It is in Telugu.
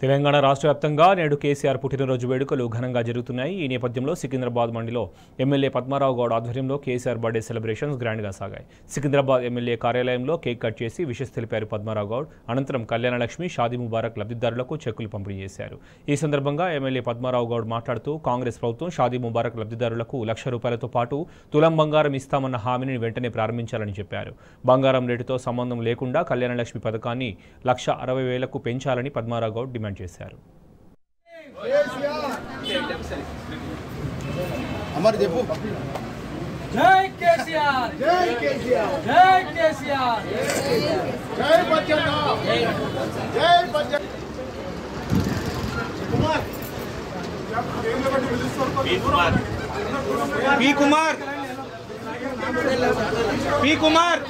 తెలంగాణ రాష్ట్ర వ్యాప్తంగా నేడు కేసీఆర్ పుట్టినరోజు వేడుకలు ఘనంగా జరుగుతున్నాయి. ఈ నేపథ్యంలో సికింద్రాబాద్ మండలిలో ఎమ్మెల్యే పద్మారావు గౌడ్ ఆధ్వర్యంలో కేసీఆర్ బర్త్డే సెలబ్రేషన్స్ గ్రాండ్గా సాగాయి. సికింద్రాబాద్ ఎమ్మెల్యే కార్యాలయంలో కేక్ కట్ చేసి విషెస్ తెలిపారు పద్మారావు గౌడ్. అనంతరం కళ్యాణలక్ష్మి, షాదీ ముబారక్ లబ్ధిదారులకు చెక్కులు పంపిణీ చేశారు. ఈ సందర్భంగా ఎమ్మెల్యే పద్మారావు గౌడ్ మాట్లాడుతూ కాంగ్రెస్ ప్రభుత్వం షాదీ ముబారక్ లబ్ధిదారులకు ₹1,00,000తో పాటు తులం బంగారం ఇస్తామన్న హామీని వెంటనే ప్రారంభించాలని చెప్పారు. బంగారం రేటుతో సంబంధం లేకుండా కళ్యాణలక్ష్మి పథకాన్ని ₹1,60,000కు పెంచాలని పద్మారావు గౌడ్ డిమాండ్ చేశారు. జై కేసీఆర్, జై కేసీఆర్, జై కేసీఆర్, జై బచ్చన్న, జై బచ్చన్న. పి కుమార్